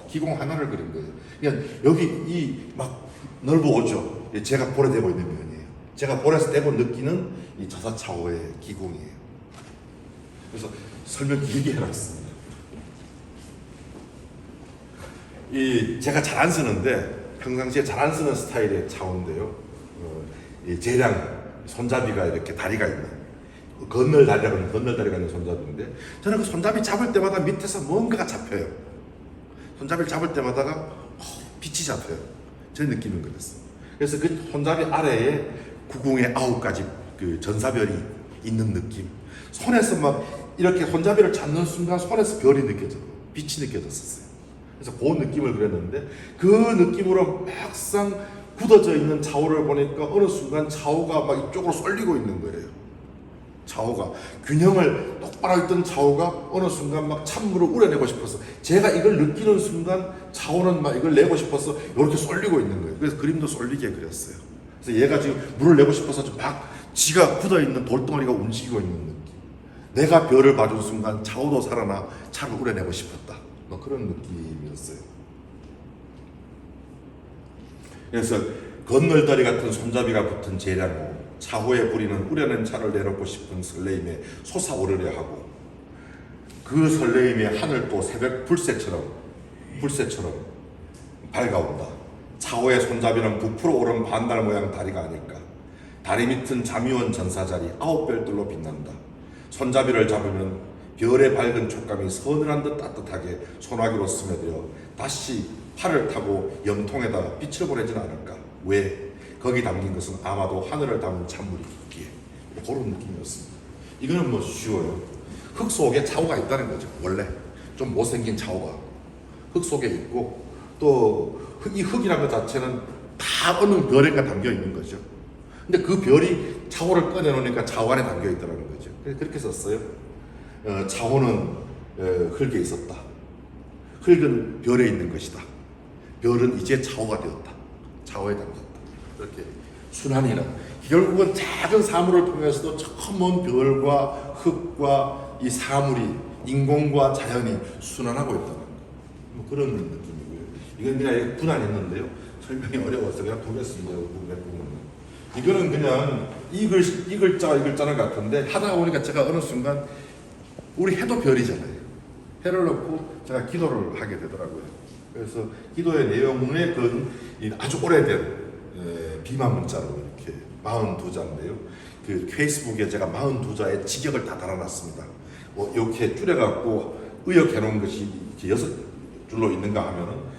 기공 하나를 그린 거예요. 그냥 여기 이 막 넓어오죠. 제가 볼에 대고 있는 면이에요. 제가 볼에서 대고 느끼는 이 자사차오의 기공이에요. 그래서 설명 길게 해놨습니다. 제가 잘 안 쓰는데 평상시에 잘 안 쓰는 스타일의 차원인데요. 이 재량 손잡이가 이렇게 다리가 있는 건널다리가 있는 손잡이인데 저는 그 손잡이 잡을 때마다 밑에서 뭔가가 잡혀요. 손잡이를 잡을 때마다가 빛이 잡혀요. 제 느낌은 그랬어요. 그래서 그 손잡이 아래에 구궁의 9가지 그 전사별이 있는 느낌. 손에서 막 이렇게 손잡이를 잡는 순간 손에서 별이 느껴져요. 빛이 느껴졌었어요. 그래서 그 느낌을 그렸는데 그 느낌으로 막상 굳어져 있는 좌우를 보니까 어느 순간 좌우가 막 이쪽으로 쏠리고 있는 거예요. 좌우가 균형을 똑바로 있던 좌우가 어느 순간 막 찬물을 우려내고 싶어서 제가 이걸 느끼는 순간 좌우는 막 이걸 내고 싶어서 이렇게 쏠리고 있는 거예요. 그래서 그림도 쏠리게 그렸어요. 그래서 얘가 지금 물을 내고 싶어서 막 지가 굳어있는 돌덩어리가 움직이고 있는 느낌. 내가 별을 봐준 순간 좌우도 살아나 차를 우려내고 싶었다. 뭐 그런 느낌이었어요. 그래서 건널다리 같은 손잡이가 붙은 재량호, 차후에 부리는 우려낸 차를 내놓고 싶은 설레임에 솟아오르려 하고 그 설레임에 하늘도 새벽 불새처럼 밝아온다. 차후의 손잡이는 부풀어 오른 반달 모양 다리가 아닐까. 다리 밑은 잠이온 전사자리 9별들로 빛난다. 손잡이를 잡으면 별의 밝은 촉감이 서늘한 듯 따뜻하게 소나기로 스며들어 다시 팔을 타고 염통에다 빛을 보내진 않을까. 왜? 거기 담긴 것은 아마도 하늘을 담은 찬물이기에. 그런 느낌이었습니다. 이거는 뭐 쉬워요. 흙 속에 차오가 있다는 거죠. 원래 좀 못생긴 차오가 흙 속에 있고 또 이 흙이라는 것 자체는 다 어느 별에가 담겨 있는 거죠. 근데 그 별이 차오를 꺼내놓으니까 차오 안에 담겨 있더라는 거죠. 그래서 그렇게 썼어요. 차오는 흙에 있었다. 흙은 별에 있는 것이다. 별은 이제 차오가 되었다. 차오에 담겼다. 이렇게 순환이는 결국은 작은 사물을 통해서도 저 먼 별과 흙과 이 사물이 인공과 자연이 순환하고 있다는 거. 뭐 그런 느낌이고요. 이건 그냥 분할했는데요. 설명이 어려워서 그냥 보겠습니다. 이거는 그냥 이 글자는 같은데 하다 보니까 제가 어느 순간 우리 해도 별이잖아요. 해를 넣고 제가 기도를 하게 되더라고요. 그래서 기도의 내용에 아주 오래된 비만 문자로 이렇게 42자인데요. 그 페이스북에 제가 42자의 직역을 다 달아놨습니다. 뭐 이렇게 줄여갖고 의역해 놓은 것이 이렇게 6줄로 있는가 하면은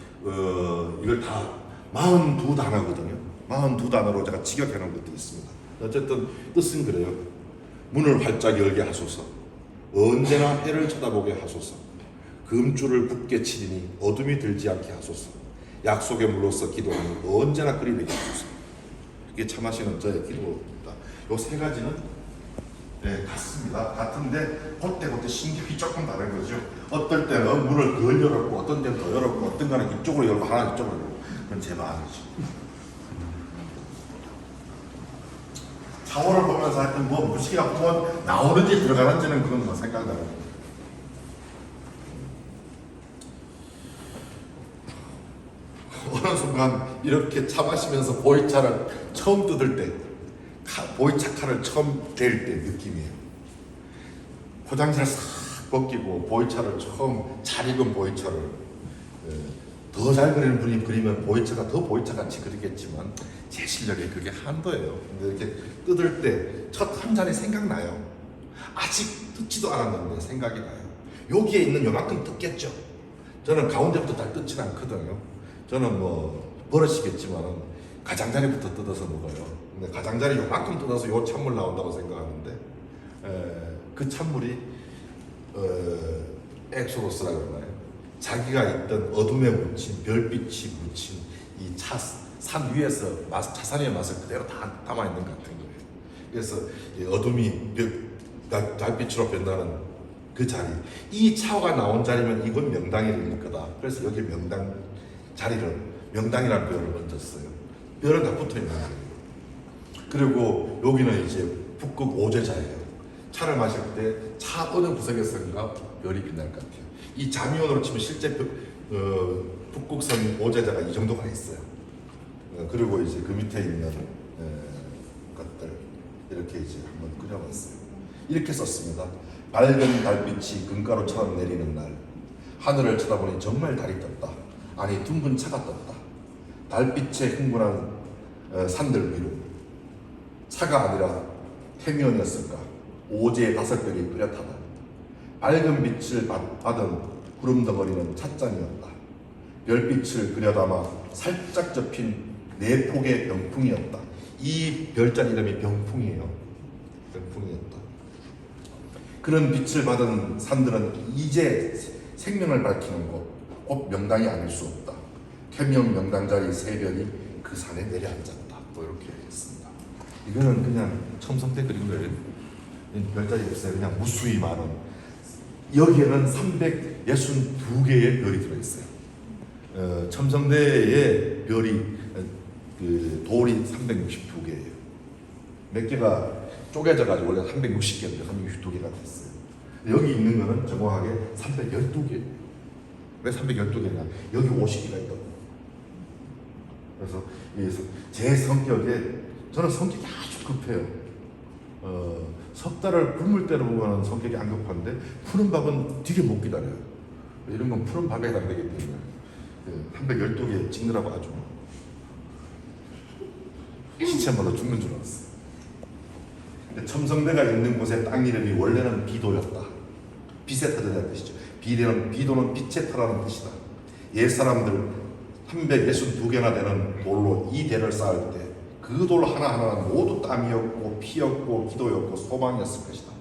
이걸 다 42단어거든요. 42단어로 제가 직역해 놓은 것도 있습니다. 어쨌든 뜻은 그래요. 문을 활짝 열게 하소서. 언제나 해를 쳐다보게 하소서. 금줄을 굳게 치리니 어둠이 들지 않게 하소서. 약속의 물로서 기도하니 언제나 그리 되게 하소서. 이게 참하시는 저의 기도입니다. 요 세 가지는 같습니다. 같은데 그때 신경이 조금 다른 거죠. 어떨 때는 문을 덜 열었고 어떤 때는 더 열었고 어떤 거는 이쪽으로 열고 하나 이쪽으로 열고 그건 제 마음이죠. 샤워를 보면서 하여튼 뭐 무식이 한번 나오는지 들어가는지는 그건 뭐 생각나는 거예요. 어느 순간 이렇게 차 마시면서 보이차를 처음 뜯을 때 보이차 칸을 처음 댈 때 느낌이에요. 포장지를 싹 벗기고 보이차를 처음 잘 익은 보이차를 더 잘 그리는 분이 그리면 보이차가 더 보이차같이 그리겠지만 제 실력에 그게 한도예요. 근데 이렇게 뜯을 때 첫 한 잔이 생각나요. 아직 뜯지도 않았는데 생각이 나요. 여기에 있는 요만큼 뜯겠죠. 저는 가운데부터 잘 뜯진 않거든요. 저는 뭐 버릇이겠지만은 가장자리부터 뜯어서 먹어요. 근데 가장자리 요만큼 뜯어서 요 찬물 나온다고 생각하는데 그 찬물이 엑소로스라고 그러나요? 자기가 있던 어둠에 묻힌 별빛이 묻힌 이 산 위에서 차산의 맛을 그대로 다 담아 있는 것 같은 거예요. 그래서 이 어둠이 달빛으로 변하는 그 자리, 이 차가 나온 자리면 이건 명당이 될 거다. 그래서 여기 명당 자리를 명당이라는 별을 얹었어요. 별은 다 붙어 있는 거예요. 그리고 여기는 이제 북극 오제자예요. 차를 마실 때 차 어느 구석에서인가 별이 빛날 것 같아요. 이 자미원으로 치면 실제 북극성 오제자가 이 정도가 있어요. 그리고 이제 그 밑에 있는 것들 이렇게 이제 한번 그려봤어요. 이렇게 썼습니다. 밝은 달빛이 금가루처럼 내리는 날 하늘을 쳐다보니 정말 달이 떴다. 아니 둥근 차가 떴다. 달빛에 흥분한 산들 위로 차가 아니라 태면이었을까 오지의 5별이 뚜렷하다. 밝은 빛을 받은 구름 덩어리는 찻잔이었다. 별빛을 그려담아 살짝 접힌 내폭의 병풍이었다. 이 별잔 이름이 병풍이에요. 병풍이었다. 그런 빛을 받은 산들은 이제 생명을 밝히는 곳 명당이 아닐 수 없다. 태명 명당자리 세 별이 그 산에 내려앉았다. 뭐 이렇게 했습니다. 이거는 그냥 첨성대 그린 거예요. 별자리 없어요. 그냥 무수히 많은. 여기에는 362개의 별이 들어있어요. 첨성대의 별이 돌이 362개예요. 몇 개가 쪼개져가지고 원래 360개인데 362개가 됐어요. 여기 있는 거는 정확하게 312개. 왜 312개냐? 여기 50개가 있다고. 그래서 제 성격에 저는 성격이 아주 급해요. 석 달을 굶을 때로 보면 성격이 안 급한데 푸른 밥은 되게 못 기다려요. 이런 건 푸른 밥에 해당되기 때문에 312개 찍느라고 아주 시체마다 죽는 줄 알았어요. 근데 첨성대가 있는 곳의 땅 이름이 원래는 비도였다. 빛의 터라는 뜻이죠. 비도는 빛의 터라는 뜻이다. 옛사람들 362개나 되는 돌로 이 대를 쌓을 때 그 돌 하나하나는 모두 땀이었고 피였고 기도였고 소망이었을 것이다.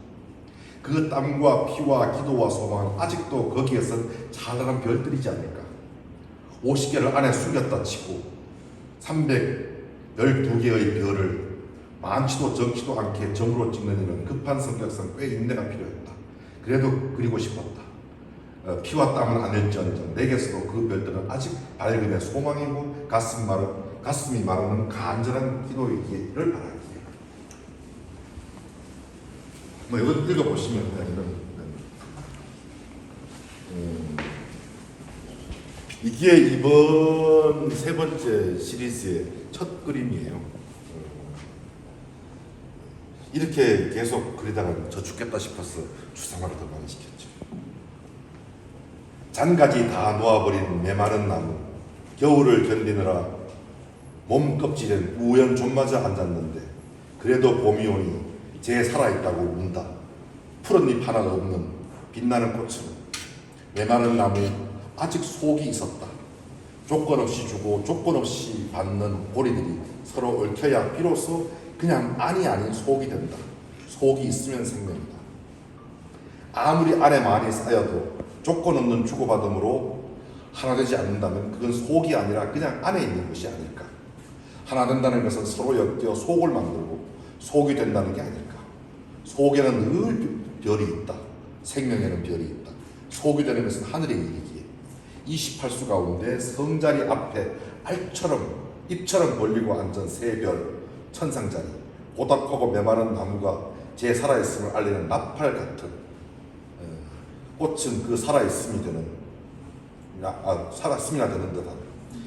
그 땀과 피와 기도와 소망은 아직도 거기에서 찬란한 별들이지 않을까. 50개를 안에 숨겼다 치고 312개의 별을 많지도 적지도 않게 점으로 찍는 일은 급한 성격상 꽤 인내가 필요했다. 그래도 그리고 싶었다. 피와 땀은 아닐지언정 내게서도 그 별들은 아직 밝음의 소망이고 가슴이 마르는 간절한 기도이기를 바라기에. 뭐 이거 읽어보시면 이게 이번 3번째 시리즈의 첫 그림이에요. 이렇게 계속 그리다가 저 죽겠다 싶어서 추상화를 더 많이 시켰죠. 잔가지 다 놓아버린 메마른 나무, 겨울을 견디느라 몸 껍질엔 우연 좀마저 앉았는데 그래도 봄이 오니 쟤 살아있다고 운다. 푸른 잎 하나 없는 빛나는 꽃은 메마른 나무에 아직 속이 있었다. 조건 없이 주고 조건 없이 받는 고리들이 서로 얽혀야 비로소 그냥 안이 아닌 속이 된다. 속이 있으면 생명이다. 아무리 안에 많이 쌓여도 조건 없는 주고받음으로 하나 되지 않는다면 그건 속이 아니라 그냥 안에 있는 것이 아닐까. 하나 된다는 것은 서로 엮여 속을 만들고 속이 된다는 게 아닐까. 속에는 늘 별이 있다. 생명에는 별이 있다. 속이 되는 것은 하늘의 일이기에 28수 가운데 성자리 앞에 알처럼 잎처럼 벌리고 앉은 세 별 천상자리, 고닥하고 메마른 나무가 제 살아있음을 알리는 나팔 같은 꽃은 그 살아있음이 되는 살아있음이나 되는 듯한.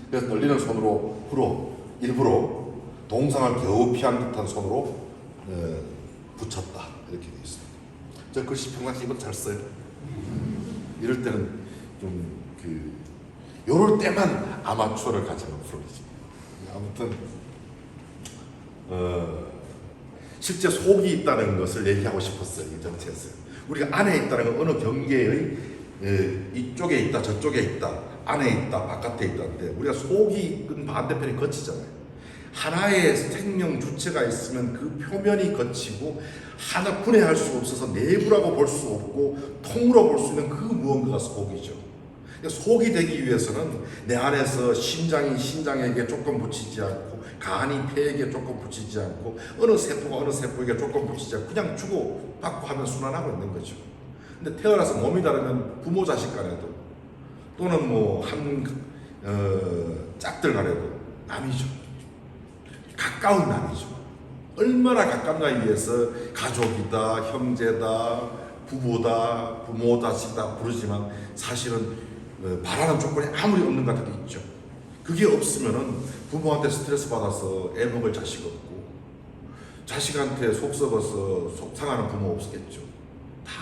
그래서 떨리는 손으로 일부러 동상을 겨우 피한 듯한 손으로 붙였다. 이렇게 되어 있습니다. 저 글씨 평상시 이번 잘 써요. 이럴 때는 좀 요럴 때만 아마추어를 가지는 프로이지. 아무튼 실제 속이 있다는 것을 얘기하고 싶었어요. 이 전체에서 우리가 안에 있다는 건 어느 경계의 이쪽에 있다 저쪽에 있다 안에 있다 바깥에 있다인데 우리가 속이 반대편이 거치잖아요. 하나의 생명 주체가 있으면 그 표면이 거치고 하나 분해할 수 없어서 내부라고 볼 수 없고 통으로 볼 수 있는 그 무언가가 속이죠. 속이 되기 위해서는 내 안에서 심장이 신장에게 조금 붙이지 않고 간이 폐에게 조금 붙이지 않고 어느 세포가 어느 세포에게 조금 붙이지 않고 그냥 주고 받고 하면 순환하고 있는 거죠. 근데 태어나서 몸이 다르면 부모 자식 간에도 또는 뭐 짝들 간에도 남이죠. 가까운 남이죠. 얼마나 가깝나에 의해서 가족이다, 형제다, 부부다, 부모 자식이다 부르지만 사실은 바라는 조건이 아무리 없는 것 같아도 있죠. 그게 없으면은 부모한테 스트레스 받아서 애 먹을 자식 없고 자식한테 속 썩어서 속 상하는 부모 없겠죠. 다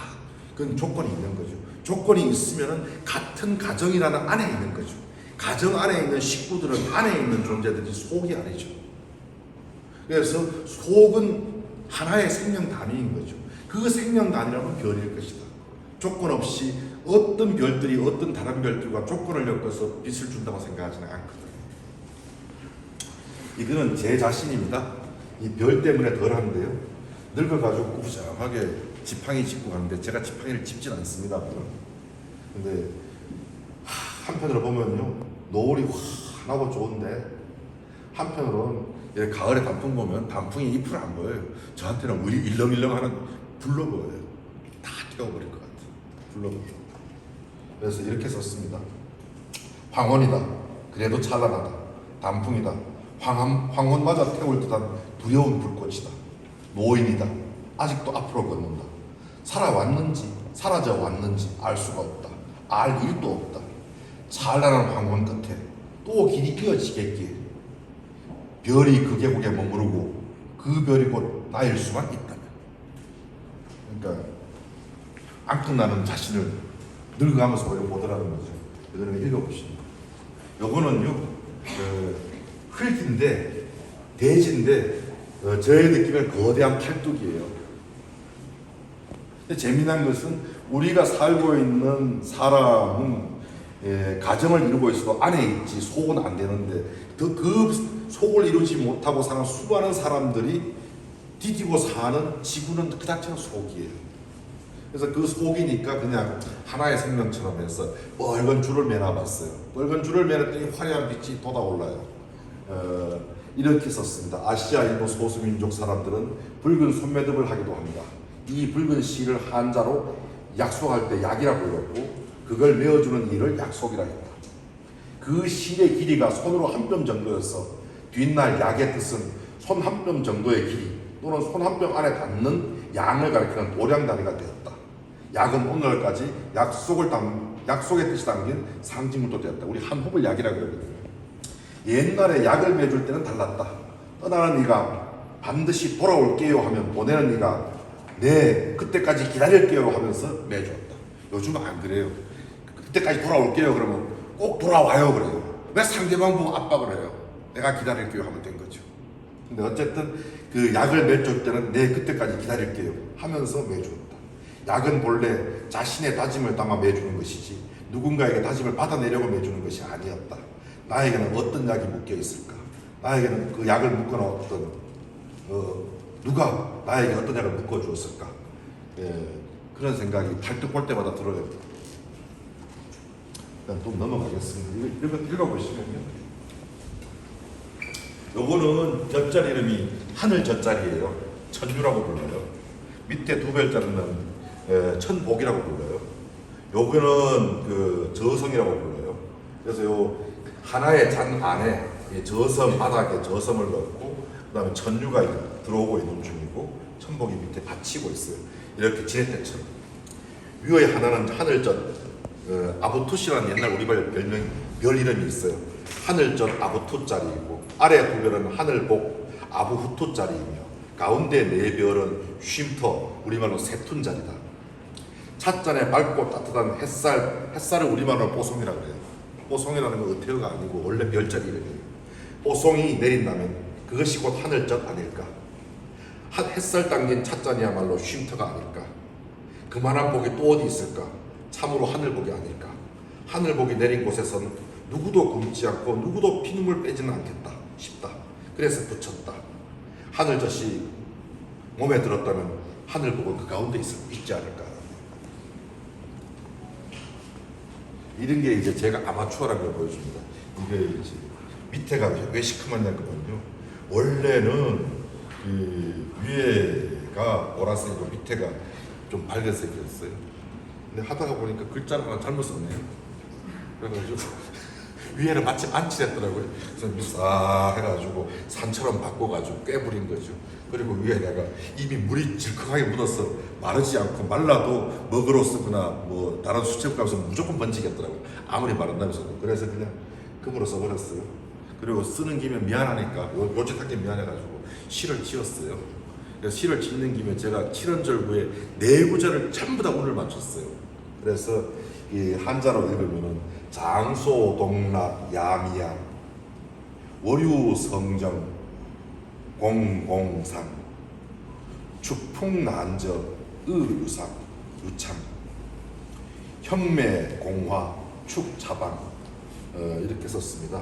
그건 조건이 있는 거죠. 조건이 있으면은 같은 가정이라는 안에 있는 거죠. 가정 안에 있는 식구들은 안에 있는 존재들이 속이 아니죠. 그래서 속은 하나의 생명 단위인 거죠. 그 생명 단위라면 별일 것이다. 조건 없이 어떤 별들이 어떤 다른 별들과 조건을 엮어서 빛을 준다고 생각하지는 않거든요. 이거는 제 자신입니다. 이 별 때문에 덜 하는데요. 늙어가지고 꾸부정하게 지팡이 짚고 가는데 제가 지팡이를 짚진 않습니다. 근데 한편으로 보면요, 노을이 환하고 좋은데 한편으로는 가을에 단풍 보면 단풍이 잎을 안 보여요. 저한테는 우리 일렁일렁하는 불로 보여요. 다 태워버릴 것 같아요. 불로 보여. 그래서 이렇게 썼습니다. 황혼이다. 그래도 찬란하다. 단풍이다. 황혼마저 태울 듯한 두려운 불꽃이다. 노인이다. 아직도 앞으로 걷는다. 살아왔는지 사라져 왔는지 알 수가 없다. 알 일도 없다. 찬란한 황혼 끝에 또 길이 이어지겠기에 별이 그 계곡에 머무르고 그 별이 곧 나일 수만 있다면. 그러니까 앙증나는 자신을 늙어가면서 보더라는 거죠. 여러분 읽어보시죠. 요거는요 흙인데 대지인데 저의 느낌은 거대한 팔뚝이에요. 근데 재미난 것은 우리가 살고 있는 사람은 가정을 이루고 있어도 안에 있지 속은 안 되는데 그 속을 이루지 못하고 사는 수많은 사람들이 디디고 사는 지구는 그 자체가 속이에요. 그래서 그 속이니까 그냥 하나의 생명처럼 해서 빨간 줄을 매놔봤어요. 빨간 줄을 매놨더니 화려한 빛이 돋아올라요. 이렇게 썼습니다. 아시아 일부 소수민족 사람들은 붉은 손매듭을 하기도 합니다. 이 붉은 실을 한자로 약속할 때 약이라 불렀고 그걸 메어주는 일을 약속이라 했다. 그 실의 길이가 손으로 한 뼘 정도여서 뒷날 약의 뜻은 손 한 뼘 정도의 길이 또는 손 한 뼘 안에 닿는 양을 가리키는 도량단위가 되었다. 약은 오늘까지 약속의 뜻이 담긴 상징물도 되었다. 우리 한호흡을 약이라고 그러거든요. 옛날에 약을 매줄 때는 달랐다. 떠나는 이가 반드시 돌아올게요 하면 보내는 이가 네 그때까지 기다릴게요 하면서 매주었다. 요즘은 안 그래요. 그때까지 돌아올게요 그러면 꼭 돌아와요 그래요. 왜 상대방 보고 압박을 해요? 내가 기다릴게요 하면 된 거죠. 근데 어쨌든 그 약을 맺을 때는 네 그때까지 기다릴게요 하면서 매주었다. 약은 본래 자신의 다짐을 담아 매주는 것이지 누군가에게 다짐을 받아내려고 매주는 것이 아니었다. 나에게는 어떤 약이 묶여 있을까? 나에게는 그 약을 묶어놓았던 누가 나에게 어떤 약을 묶어주었을까? 그런 생각이 발톱 볼 때마다 들어요. 일단 또 넘어가겠습니다. 읽어보시면요. 요거는 젖자리 이름이 하늘 젖자리예요. 천유라고 불러요. 밑에 두 별자리는 천복이라고 불러요. 요거는 그 저성이라고 불러요. 그래서 요 하나의 잔 안에 저섬 바닥에 저섬을 넣고 그다음에 천유가 들어오고 있는 중이고 천복이 밑에 받치고 있어요. 이렇게 지렛대처럼. 위에 하나는 하늘전 아부투시라는 옛날 우리 별 이름이 있어요. 하늘전 아부투짜리이고 아래 두 별은 하늘복 아부후투짜리이며 가운데 네 별은 쉼터 우리말로 세툰자리다. 찻잔에 맑고 따뜻한 햇살을 우리말로 뽀송이라고 해요. 뽀송이라는 건 의태어가 아니고 원래 별자리 이름이에요. 뽀송이 내린다면 그것이 곧 하늘전 아닐까. 햇살 당긴 찻잔이야말로 쉼터가 아닐까. 그만한 복이 또 어디 있을까. 참으로 하늘복이 아닐까. 하늘복이 내린 곳에선 누구도 굶지 않고 누구도 피눈물 빼지는 않겠다 싶다. 그래서 붙였다. 하늘젓이 몸에 들었다면 하늘복은 그 가운데 있지 않을까. 이런 게 이제 제가 아마추어라는 걸 보여줍니다. 이게 이제 밑에가 왜 시커먼냐거든요. 원래는 그 위에가 보라색이고 밑에가 좀 밝은색이었어요. 근데 하다가 보니까 글자를 하나 잘못 썼네요. 그래가지고 위에는 마침 안 칠했더라고요. 그래서 싹 해가지고 산처럼 바꿔가지고 꿰부린 거죠. 그리고 위에다가 이미 물이 질컥하게 묻어서 마르지 않고 말라도 먹으러 쓰거나 뭐 다른 수채화 값은 무조건 번지겠더라고요. 아무리 마른다면서도. 그래서 그냥 금으로 써버렸어요. 그리고 쓰는 김에 미안하니까 요짓한 게 미안해가지고 시를 지었어요. 그래서 시를 짓는 김에 제가 칠원절구에 네 구절을 전부 다 운을 맞췄어요. 그래서 이 한자로 읽으면은 장소 동락 야미양 월유 성정 공공상 축풍난저 의유상 유참 형매 공화 축차방 이렇게 썼습니다.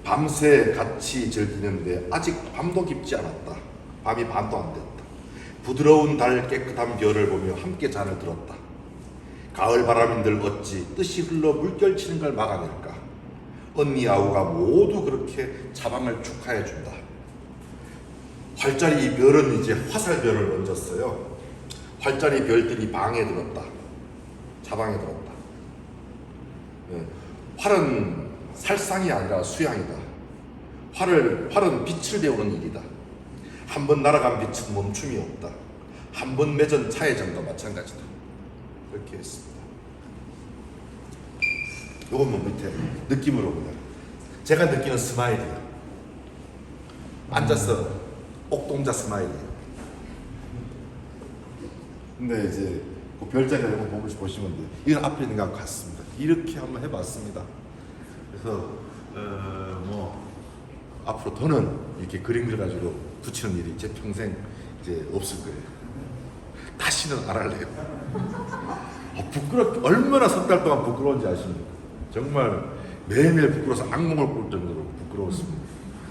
밤새 같이 즐기는데 아직 밤도 깊지 않았다. 밤이 반도 안 되었다. 부드러운 달 깨끗한 별을 보며 함께 잔을 들었다. 가을 바람인들 어찌 뜻이 흘러 물결치는 걸 막아낼까. 언니 아우가 모두 그렇게 차방을 축하해 준다. 활자리 별은 이제 화살별을 얹었어요. 활자리 별들이 방에 들었다. 차방에 들었다. 활은 살상이 아니라 수양이다. 활은 빛을 배우는 일이다. 한 번 날아간 빛은 멈춤이 없다. 한 번 맺은 차회전도 마찬가지다. 이렇게 했습니다. 요건 뭐 밑에 느낌으로 그냥 제가 느끼는 스마일이에요. 앉아서 옥동자 스마일이에요. 근데 이제 그 별자리 이런 거 보시면 돼요. 이건 앞에 있는 거하고 같습니다. 이렇게 한번 해봤습니다. 그래서 뭐 앞으로 더는 이렇게 그림 그려가지고 붙이는 일이 제 평생 이제 없을 거예요. 다시는 안 할래요. 얼마나 석 달 동안 부끄러운지 아십니까? 정말 매일매일 부끄러워서 악몽을 꿀 정도로 부끄러웠습니다.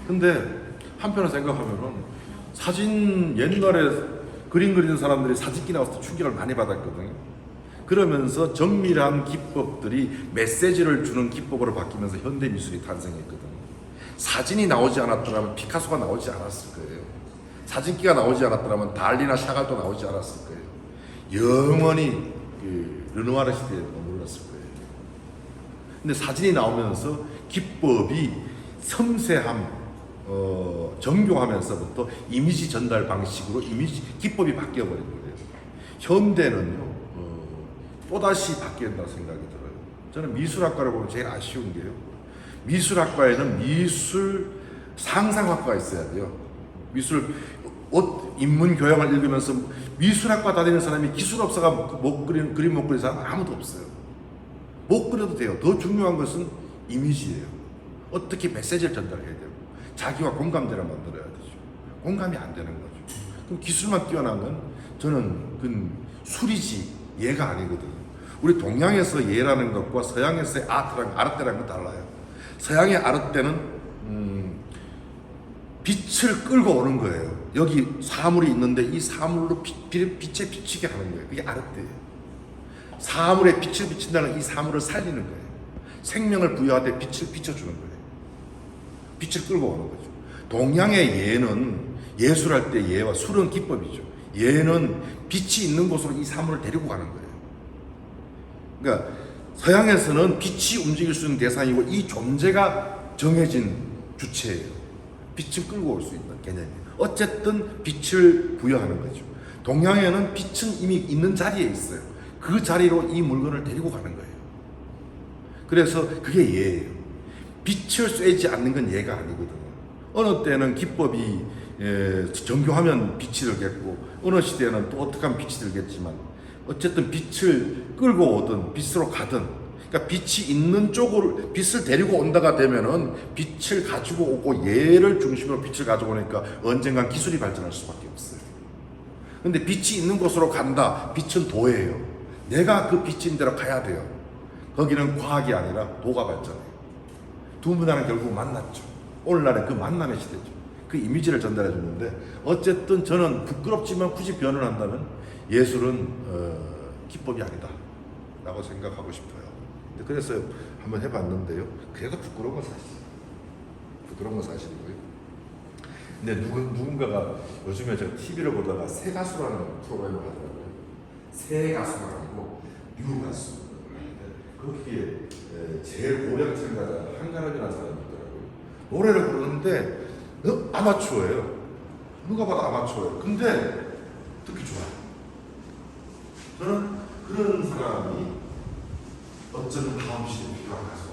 근데 한편으로 생각하면은 사진 옛날에 그림 그리는 사람들이 사진기 나와서 충격을 많이 받았거든요. 그러면서 정밀한 기법들이 메시지를 주는 기법으로 바뀌면서 현대 미술이 탄생했거든요. 사진이 나오지 않았더라면 피카소가 나오지 않았을 거예요. 사진기가 나오지 않았더라면 달리나 샤갈도 나오지 않았을 거예요. 영원히 르누아르 시대에 머물렀을 거예요. 근데 사진이 나오면서 기법이 섬세함, 정교하면서부터 이미지 전달 방식으로 기법이 바뀌어버린 거예요. 현대는요, 또다시 바뀌었다고 생각이 들어요. 저는 미술학과를 보면 제일 아쉬운 게요. 미술학과에는 미술 상상학과가 있어야 돼요. 인문 교양을 읽으면서 미술학과 다니는 사람이 기술업사가 그림 못 그리는 사람 아무도 없어요. 못 그려도 돼요. 더 중요한 것은 이미지예요. 어떻게 메시지를 전달해야 되고 자기와 공감대를 만들어야 되죠. 공감이 안 되는 거죠. 그럼 기술만 뛰어난 건 저는 그 술이지 예가 아니거든요. 우리 동양에서 예라는 것과 서양에서의 아르테라는 건 달라요. 서양의 아르테는 빛을 끌고 오는 거예요. 여기 사물이 있는데 이 사물로 빛에 비치게 하는 거예요. 그게 아르테예요. 사물에 빛을 비친다는 이 사물을 살리는 거예요. 생명을 부여하되 빛을 비춰주는 거예요. 빛을 끌고 오는 거죠. 동양의 예는 예술할 때 예와 술은 기법이죠. 예는 빛이 있는 곳으로 이 사물을 데리고 가는 거예요. 그러니까 서양에서는 빛이 움직일 수 있는 대상이고 이 존재가 정해진 주체예요. 빛을 끌고 올 수 있는 개념이에요. 어쨌든 빛을 부여하는 거죠. 동양에는 빛은 이미 있는 자리에 있어요. 그 자리로 이 물건을 데리고 가는 거예요. 그래서 그게 예예요. 빛을 쐬지 않는 건 예가 아니거든요. 어느 때는 기법이 정교하면 빛이 들겠고 어느 시대에는 또 어떻게 하면 빛이 들겠지만 어쨌든 빛을 끌고 오든 빛으로 가든 그러니까 빛이 있는 쪽으로 빛을 데리고 온다가 되면은 빛을 가지고 오고 예를 중심으로 빛을 가지고 오니까 언젠간 기술이 발전할 수밖에 없어요. 근데 빛이 있는 곳으로 간다. 빛은 도예요. 내가 그 빛인 대로 가야 돼요. 거기는 과학이 아니라 도가 발전해요. 두 문화는 결국 만났죠. 오늘날은 그 만남의 시대죠. 그 이미지를 전달해 주는데 어쨌든 저는 부끄럽지만 굳이 변을 한다면 예술은 기법이 아니다 라고 생각하고 싶어요. 그래서 한번 해봤는데요. 그래도 부끄러운 건 사실이에요. 부끄러운 건 사실이고요. 근데 누군가가 요즘에 제가 TV를 보다가 새 가수라는 프로그램을 하더라고요. 새 가수가 아니고 뉴 가수. 거기에 제일 고령 참가자 한가람이라는 사람이 있더라고요. 노래를 부르는데 아마추어예요. 누가 봐도 아마추어예요. 근데 듣기 좋아요. 저는 그런 사람이 어쩌면 다음 시대에 필요한 가수가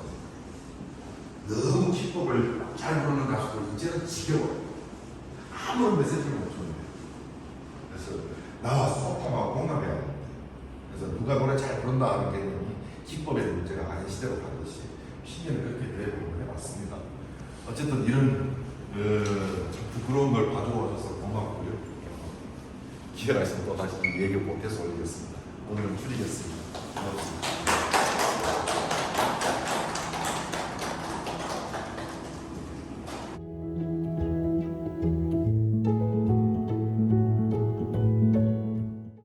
돼요. 너무 기법을 잘 부르는 가수들 이제는 지겨워요. 아무런 메시지를 못 주는데. 그래서 나와 소통하고 공감해야 되는데. 그래서 누가 노래 잘 부른다 하는 개념이 기법의 문제가 아닌 시대로 가듯이 신년을 그렇게 대해보고 해봤습니다. 어쨌든 이런 부끄러운 걸 봐주고 와줘서 고맙고요. 기회가 있으면 또 다시 얘기 못해서 올리겠습니다. 오늘은 줄이겠습니다. 고맙습니다.